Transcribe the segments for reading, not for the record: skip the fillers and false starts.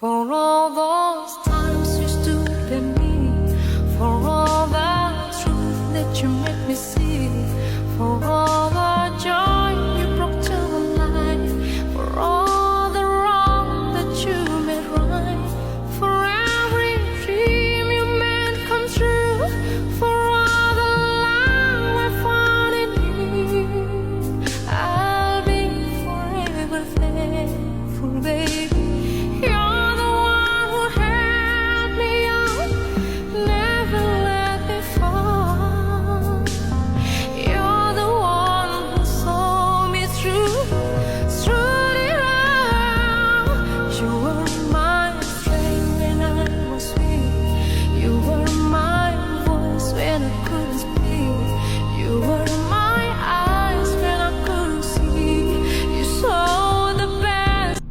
For all those times you stood by me, for all the truth that you made me see, for all the joy you brought to my life, for all the wrong that you made right, for every dream you made come true, for all the love I found in you, I'll be forever thankful, baby. You're the one who held me up, never let me fall. You're the one who saw me through it all. You were my strength when I was weak. You were my voice when I couldn't speak. You were my eyes when I couldn't see. You saw the best.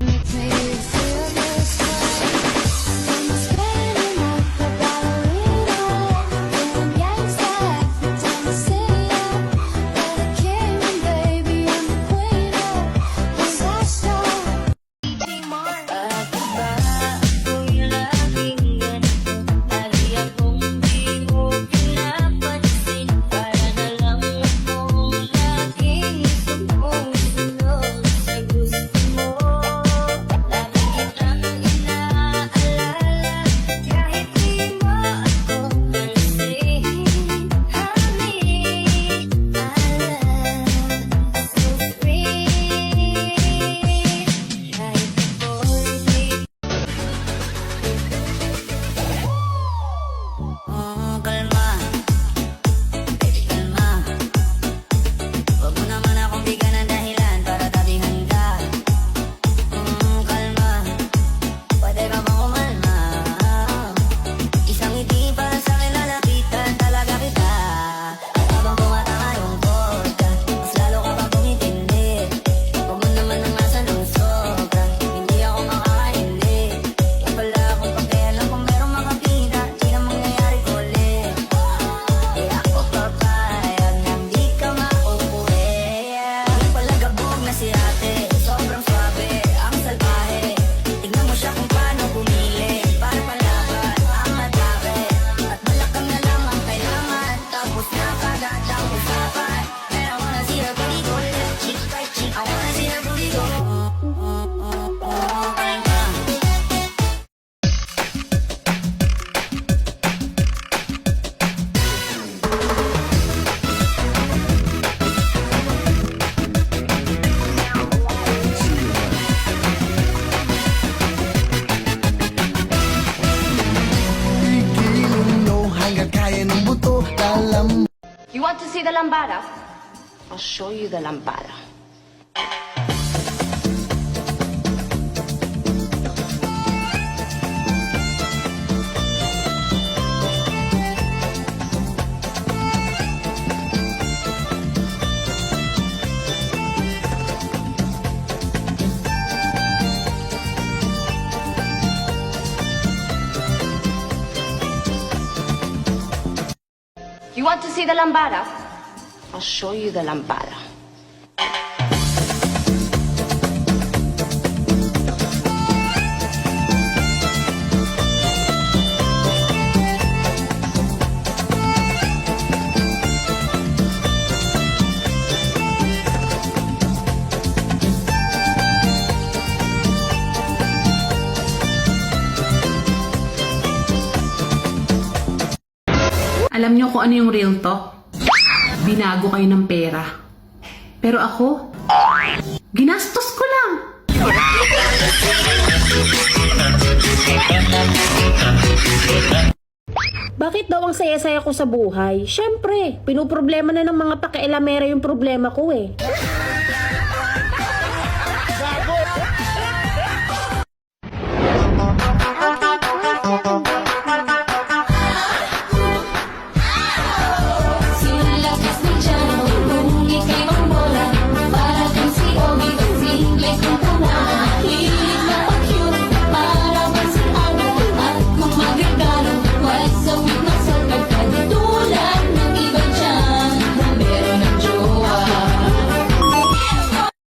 You want to see the lambada? I'll show you the lambada. You want to see the lambada? I'll show you the lambada. Alam niyo kung ano yung real talk? Binago kayo ng pera. Pero ako, ginastos ko lang. Bakit daw ang saya-saya ko sa buhay? Siyempre, pinoproblema na ng mga pakialamera yung problema ko eh.